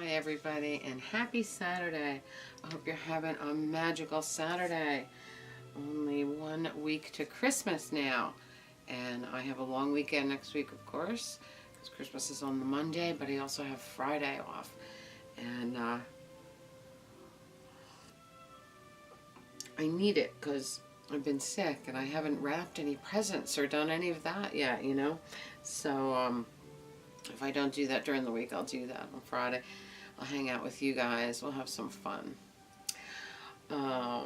Hi everybody, and happy Saturday. I hope you're having a magical Saturday. Only 1 week to Christmas now, and I have a long weekend next week, of course, because Christmas is on the Monday, but I also have Friday off. And I need it because I've been sick and I haven't wrapped any presents or done any of that yet, you know. So if I don't do that during the week, I'll do that on Friday. I'll hang out with you guys. We'll have some fun. I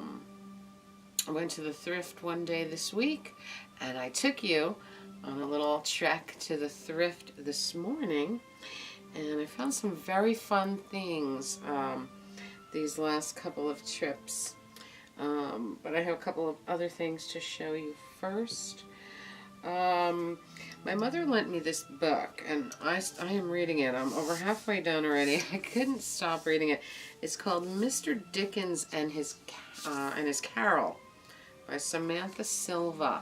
went to the thrift one day this week, and I took you on a little trek to the thrift this morning, and I found some very fun things these last couple of trips. But I have a couple of other things to show you first. My mother lent me this book, and I am reading it. I'm over halfway done already. I couldn't stop reading it. It's called Mr. Dickens and His Carol by Samantha Silva.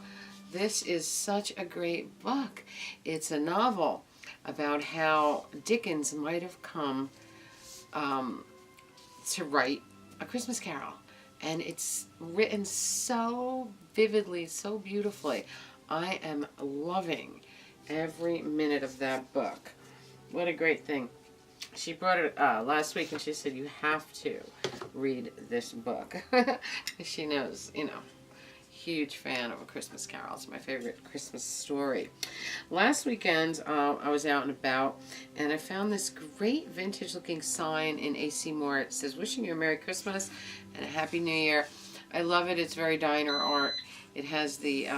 This is such a great book. It's a novel about how Dickens might have come to write A Christmas Carol. And it's written so vividly, so beautifully. I am loving every minute of that book. What a great thing. She brought it last week, and she said, you have to read this book. She knows, you know, huge fan of A Christmas Carol. It's my favorite Christmas story. Last weekend, I was out and about, and I found this great vintage-looking sign in A.C. Moore. It says, wishing you a Merry Christmas and a Happy New Year. I love it. It's very diner art. It has the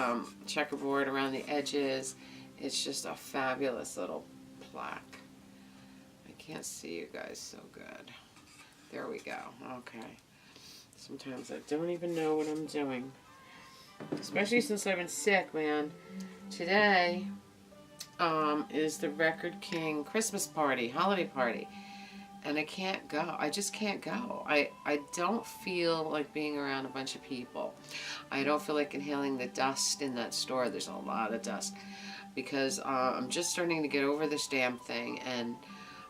checkerboard around the edges. It's just a fabulous little plaque. I can't see you guys so good. There we go. Okay. Sometimes I don't even know what I'm doing. Especially since I've been sick, man. Today is the Record King Christmas party, holiday party. And I can't go. I just can't go. I don't feel like being around a bunch of people. I don't feel like inhaling the dust in that store. There's a lot of dust. Because I'm just starting to get over this damn thing. And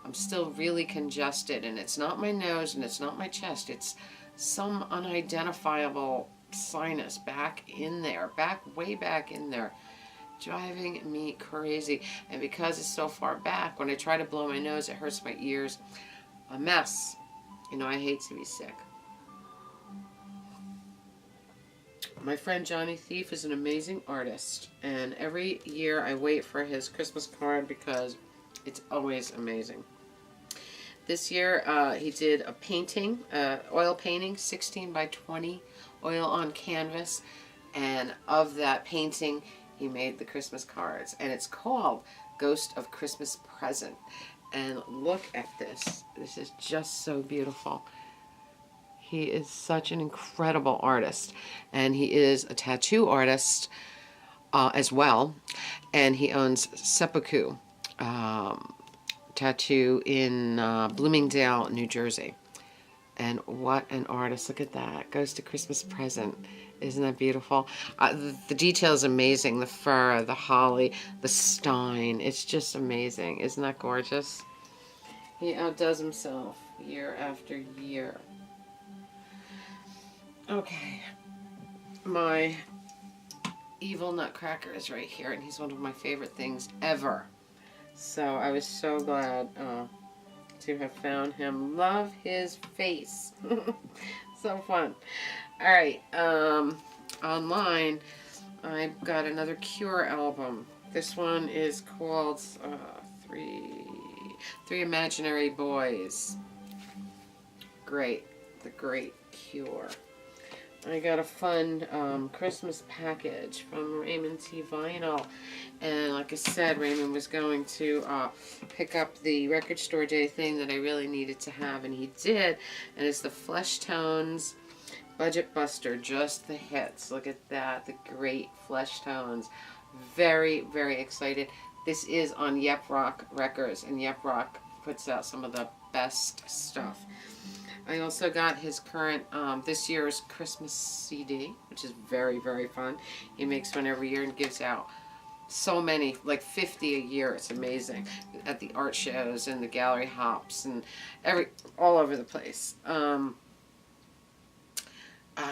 I'm still really congested. And it's not my nose and it's not my chest. It's some unidentifiable sinus back in there. Way back in there. Driving me crazy. And because it's so far back, when I try to blow my nose, it hurts my ears. A mess. You know, I hate to be sick. My friend Johnny Thief is an amazing artist, and every year I wait for his Christmas card because it's always amazing. This year he did a painting, oil painting, 16 by 20, oil on canvas, and of that painting he made the Christmas cards, and it's called Ghost of Christmas Present. And look at this. This is just so beautiful. He is such an incredible artist. And he is a tattoo artist as well. And he owns Seppuku Tattoo in Bloomingdale, New Jersey. And what an artist. Look at that. Goes to Christmas Present. Isn't that beautiful? The detail is amazing. The fur, the holly, the stein. It's just amazing. Isn't that gorgeous? He outdoes himself year after year. Okay. My evil nutcracker is right here, and he's one of my favorite things ever. So I was so glad to have found him. Love his face. So fun. Alright, online I've got another Cure album. This one is called Three Imaginary Boys. Great. The Great Cure. I got a fun Christmas package from Raymond T. Vinyl. And like I said, Raymond was going to pick up the record store day thing that I really needed to have, and he did. And it's the Flesh Tones Budget Buster, just the hits. Look at that, the great Flesh Tones. Very, very excited. This is on Yep Rock Records, and Yep Rock puts out some of the best stuff. I also got his current, this year's Christmas CD, which is very, very fun. He makes one every year and gives out so many, like 50 a year. It's amazing at the art shows and the gallery hops and all over the place. And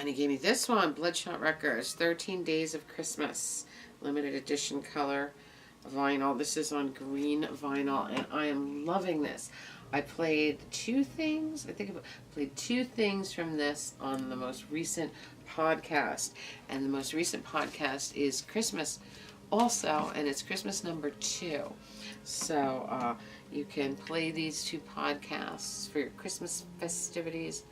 he gave me this one, Bloodshot Records, 13 Days of Christmas, limited edition color vinyl. This is on green vinyl, and I am loving this. I played two things. I think I played two things from this on the most recent podcast, and the most recent podcast is Christmas also, and it's Christmas number 2. So you can play these two podcasts for your Christmas festivities.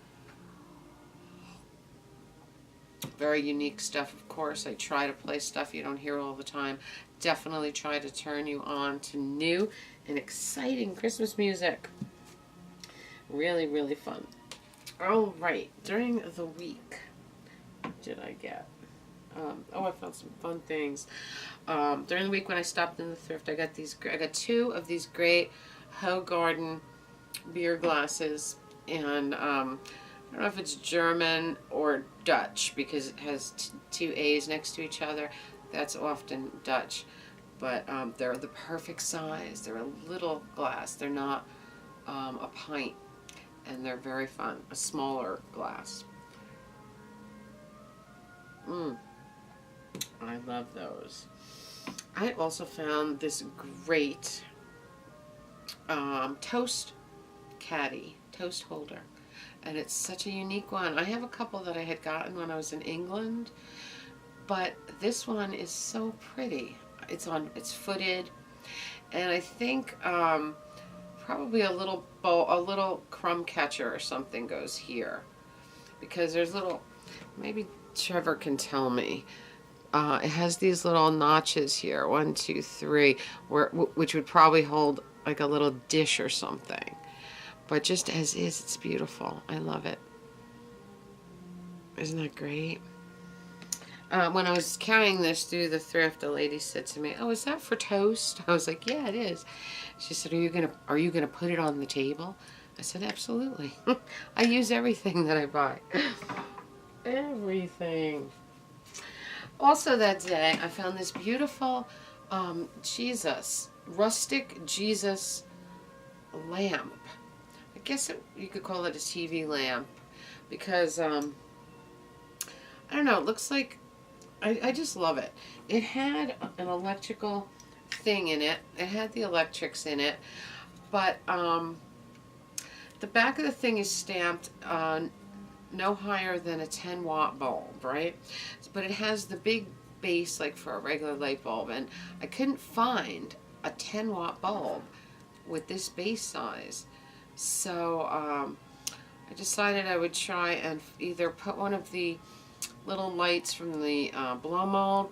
Very unique stuff, of course. I try to play stuff you don't hear all the time. Definitely try to turn you on to new and exciting Christmas music. Really, really fun. All right, during the week, what did I get? I found some fun things. During the week when I stopped in the thrift, I got 2 of these great Hoegaarden beer glasses, and I don't know if it's German or Dutch because it has 2 A's next to each other. That's often Dutch, but they're the perfect size. They're a little glass. They're not a pint, and they're very fun. A smaller glass. I love those. I also found this great toast caddy, toast holder. And it's such a unique one. I have a couple that I had gotten when I was in England, but this one is so pretty. It's footed, and I think probably a little crumb catcher or something goes here, because there's little. Maybe Trevor can tell me. It has these little notches here, 1, 2, 3, which would probably hold like a little dish or something. But just as is, it's beautiful. I love it. Isn't that great? When I was carrying this through the thrift, a lady said to me, "Oh, is that for toast?" I was like, "Yeah, it is." She said, "Are you gonna put it on the table?" I said, "Absolutely." I use everything that I buy. Everything. Also that day, I found this beautiful rustic Jesus lamp. I guess you could call it a TV lamp, because I don't know, it looks like, I just love it. It had an electrical thing in it. It had the electrics in it, but the back of the thing is stamped no higher than a 10-watt bulb, right? But it has the big base like for a regular light bulb, and I couldn't find a 10-watt bulb with this base size. So I decided I would try and either put one of the little lights from the blow mold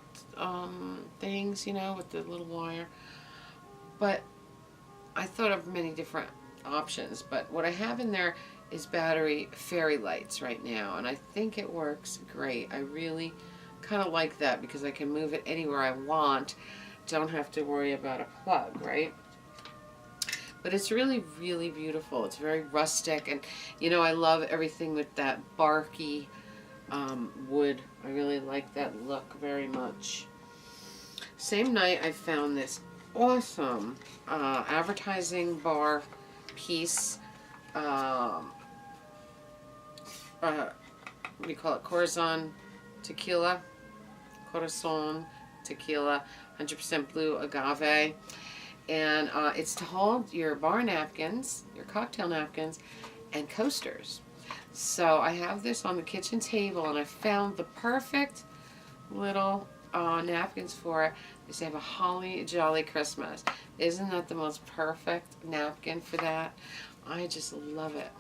things, you know, with the little wire. But I thought of many different options, but what I have in there is battery fairy lights right now, and I think it works great. I really kind of like that because I can move it anywhere I want. Don't have to worry about a plug, right? But it's really, really beautiful. It's very rustic, and you know, I love everything with that barky wood. I really like that look very much. Same night, I found this awesome advertising bar piece. What do you call it? Corazon tequila. 100% blue agave. And it's to hold your bar napkins, your cocktail napkins, and coasters. So I have this on the kitchen table, and I found the perfect little napkins for it. They say have a holly jolly Christmas. Isn't that the most perfect napkin for that? I just love it.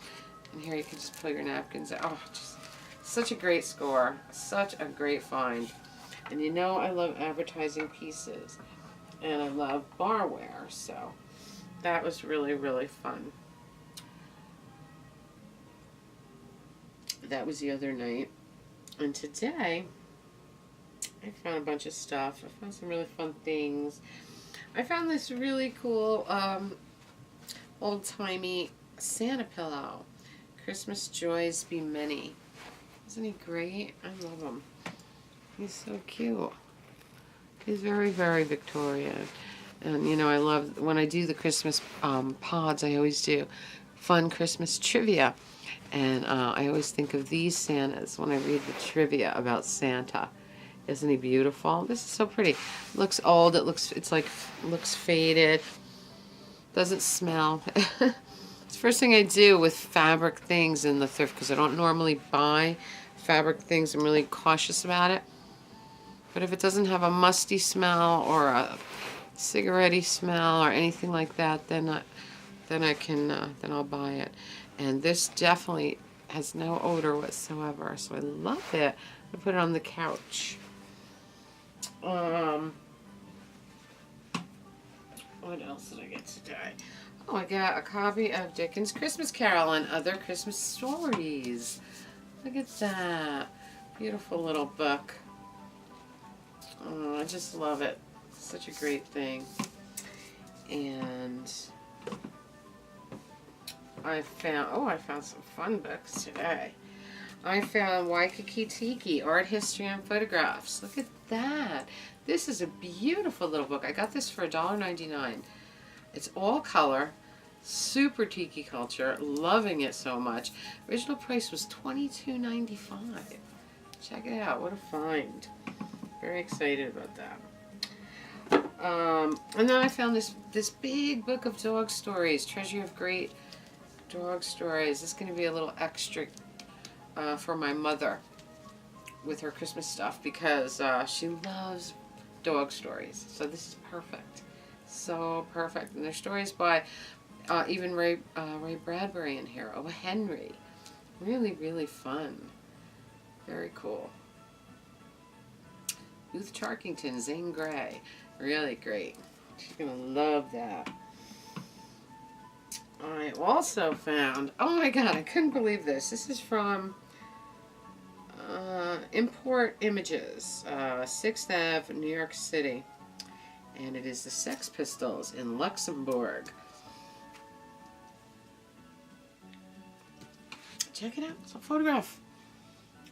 And here you can just pull your napkins out. Oh, just such a great score. Such a great find. And you know I love advertising pieces. And I love barware. So that was really, really fun. That was the other night. And today, I found a bunch of stuff. I found some really fun things. I found this really cool old-timey Santa pillow. Christmas joys be many. Isn't he great? I love him. He's so cute. He's very, very Victorian. And, you know, I love, when I do the Christmas pods, I always do fun Christmas trivia. And I always think of these Santas when I read the trivia about Santa. Isn't he beautiful? This is so pretty. It looks old. Looks faded. Doesn't smell. It's the first thing I do with fabric things in the thrift, because I don't normally buy fabric things. I'm really cautious about it. But if it doesn't have a musty smell or a cigarette-y smell or anything like that, then I'll buy it. And this definitely has no odor whatsoever, so I love it. I put it on the couch. What else did I get today? Oh, I got a copy of Dickens' Christmas Carol and Other Christmas Stories. Look at that. Beautiful little book. Oh, I just love it. Such a great thing. And I found some fun books today. I found Waikiki Tiki, Art, History, and Photographs. Look at that. This is a beautiful little book. I got this for $1.99. It's all color, super tiki culture, loving it so much. Original price was $22.95. Check it out. What a find. Very excited about that. And then I found this big book of dog stories, Treasure of Great Dog Stories. This is going to be a little extra for my mother with her Christmas stuff, because she loves dog stories. So this is perfect. So perfect. And there's stories by even Ray Bradbury in here. Oh, Henry. Really, really fun. Very cool. Ruth Charkington, Zane Grey. Really great. She's going to love that. I also found, oh my god, I couldn't believe this. This is from Import Images, 6th Ave, New York City. And it is the Sex Pistols in Luxembourg. Check it out. It's a photograph.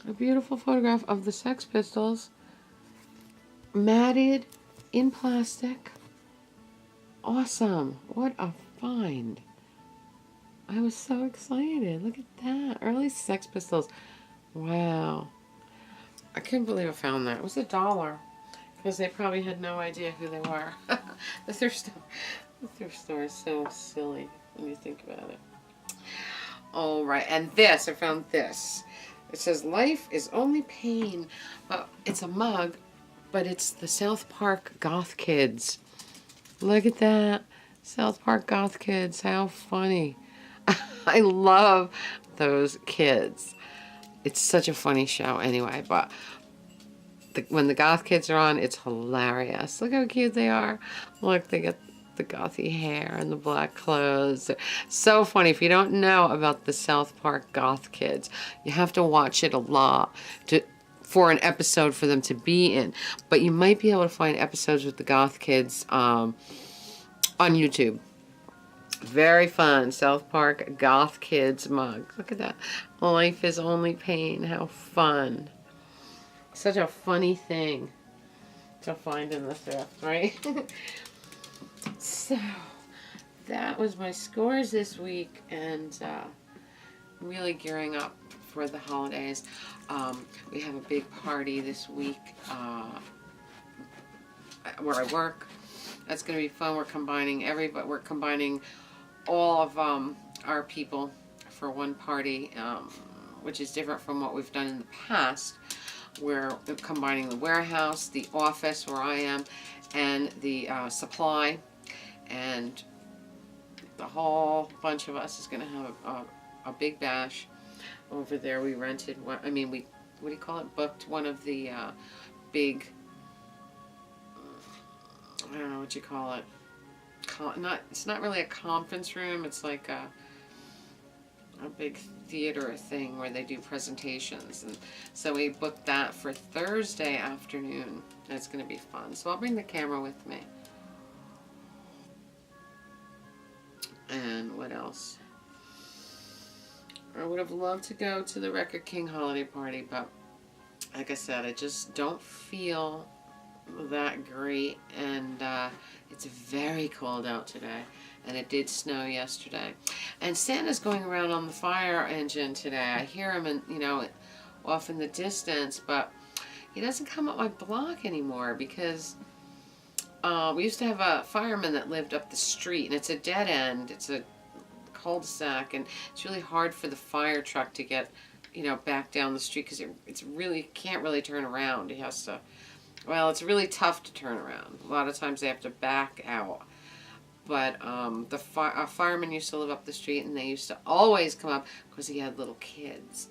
A beautiful photograph of the Sex Pistols. Matted in plastic. Awesome. What a find. I was so excited. Look at that. Early Sex Pistols. Wow. I couldn't believe I found that. It was $1. Because they probably had no idea who they were. The thrift store is so silly when you think about it. Alright, and this, I found this. It says, "Life is only pain." Well, it's a mug, but it's the South Park Goth Kids. Look at that. South Park Goth Kids. How funny. I love those kids. It's such a funny show anyway, but when the Goth Kids are on, it's hilarious. Look how cute they are. Look, they get the gothy hair and the black clothes. They're so funny. If you don't know about the South Park Goth Kids, you have to watch it a lot for an episode for them to be in. But you might be able to find episodes with the Goth Kids on YouTube. Very fun. South Park Goth Kids mug. Look at that. Life is only pain. How fun. Such a funny thing to find in the thrift, right? So, that was my scores this week, and really gearing up for the holidays. We have a big party this week where I work. That's going to be fun. We're combining all of our people for one party, which is different from what we've done in the past. We're combining the warehouse, the office where I am, and the supply, and the whole bunch of us is going to have a big bash over there. We rented one, what do you call it, booked one of the big, I don't know what you call it, it's not really a conference room, it's like a big theater thing where they do presentations, and so we booked that for Thursday afternoon. It's going to be fun, so I'll bring the camera with me. And what else? I would have loved to go to the Record King holiday party, but like I said, I just don't feel that great. And it's very cold out today. And it did snow yesterday. And Santa's going around on the fire engine today. I hear him, off in the distance, but he doesn't come up my block anymore because we used to have a fireman that lived up the street, and it's a dead end. It's a cul-de-sac, and it's really hard for the fire truck to get, back down the street because it's really can't really turn around. He has to. Well, it's really tough to turn around. A lot of times they have to back out. But a fireman used to live up the street, and they used to always come up because he had little kids.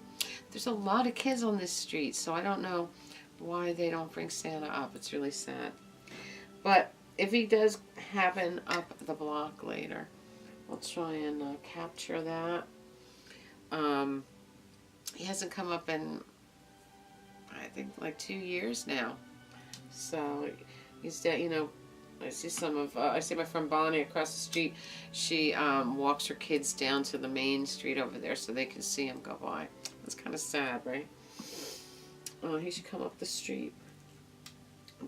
There's a lot of kids on this street, so I don't know why they don't bring Santa up. It's really sad. But if he does happen up the block later, we'll try and capture that. He hasn't come up in, I think, like 2 years now. So he's dead, I see my friend Bonnie across the street. She walks her kids down to the main street over there so they can see him go by. It's kind of sad, right? He should come up the street.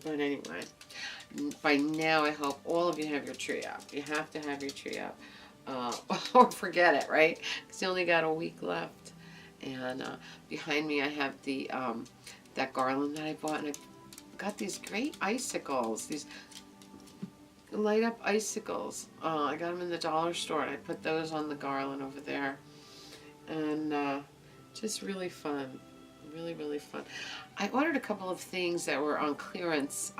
But anyway, by now I hope all of you have your tree up. You have to have your tree up. Or forget it, right? Because you only got a week left. And behind me I have the that garland that I bought. And I got these great icicles. These light up icicles. I got them in the dollar store, and I put those on the garland over there. And just really fun. Really, really fun. I ordered a couple of things that were on clearance,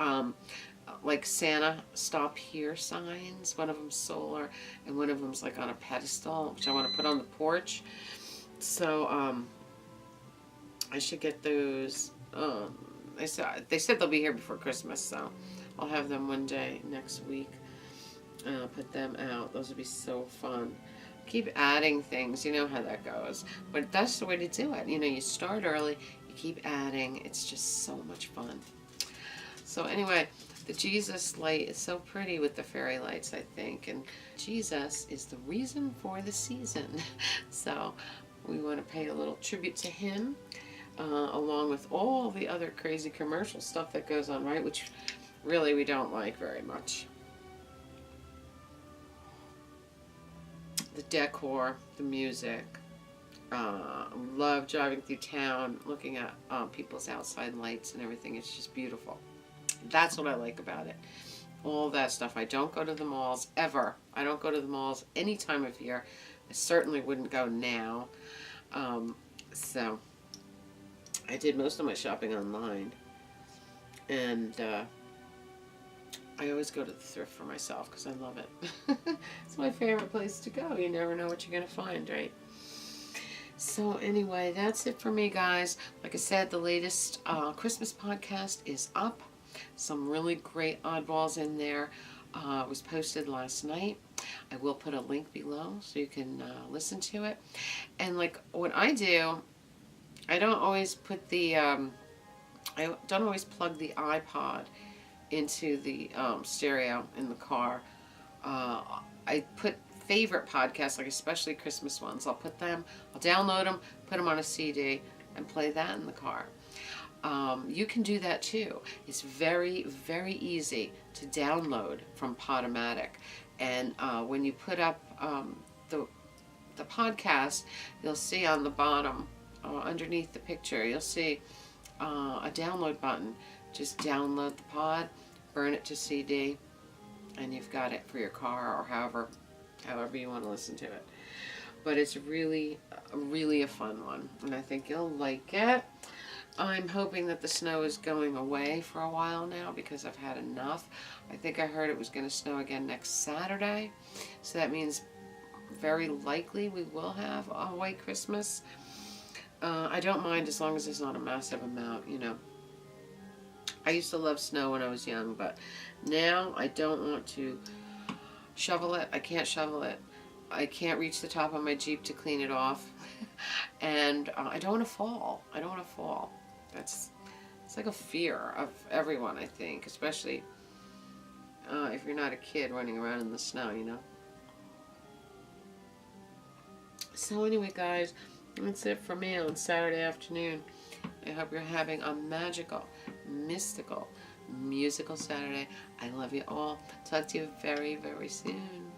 like Santa Stop Here signs. One of them's solar, and one of them's like on a pedestal, which I want to put on the porch. So I should get those. They said they'll be here before Christmas, so I'll have them one day next week. Put them out. Those would be so fun. Keep adding things. You know how that goes. But that's the way to do it. You start early. You keep adding. It's just so much fun. So anyway, the Jesus light is so pretty with the fairy lights, I think. And Jesus is the reason for the season. So we want to pay a little tribute to him, along with all the other crazy commercial stuff that goes on, right? Which really we don't like very much. The decor, the music. Love driving through town, looking at people's outside lights and everything. It's just beautiful. That's what I like about it. All that stuff. I don't go to the malls ever. I don't go to the malls any time of year. I certainly wouldn't go now. So I did most of my shopping online. And I always go to the thrift for myself because I love it. It's my favorite place to go. You never know what you're going to find, right? So anyway, that's it for me, guys. Like I said, the latest Christmas podcast is up. Some really great oddballs in there. It was posted last night. I will put a link below so you can listen to it. And like what I do, I don't always put the, I don't always plug the iPod into the stereo in the car. I put favorite podcasts, like especially Christmas ones. I'll download them, put them on a CD, and play that in the car. You can do that too. It's very, very easy to download from Podomatic. And when you put up the podcast, you'll see on the bottom, underneath the picture, you'll see a download button. Just download the pod, burn it to CD, and you've got it for your car or however you want to listen to it. But it's really, really a fun one, and I think you'll like it. I'm hoping that the snow is going away for a while now because I've had enough. I think I heard it was going to snow again next Saturday, so that means very likely we will have a white Christmas. I don't mind as long as it's not a massive amount, I used to love snow when I was young, but now I don't want to shovel it. I can't shovel it. I can't reach the top of my Jeep to clean it off. And I don't want to fall. I don't want to fall. It's like a fear of everyone, I think, especially if you're not a kid running around in the snow, So anyway, guys, that's it for me on Saturday afternoon. I hope you're having a magical, mystical, musical Saturday. I love you all. Talk to you very, very soon.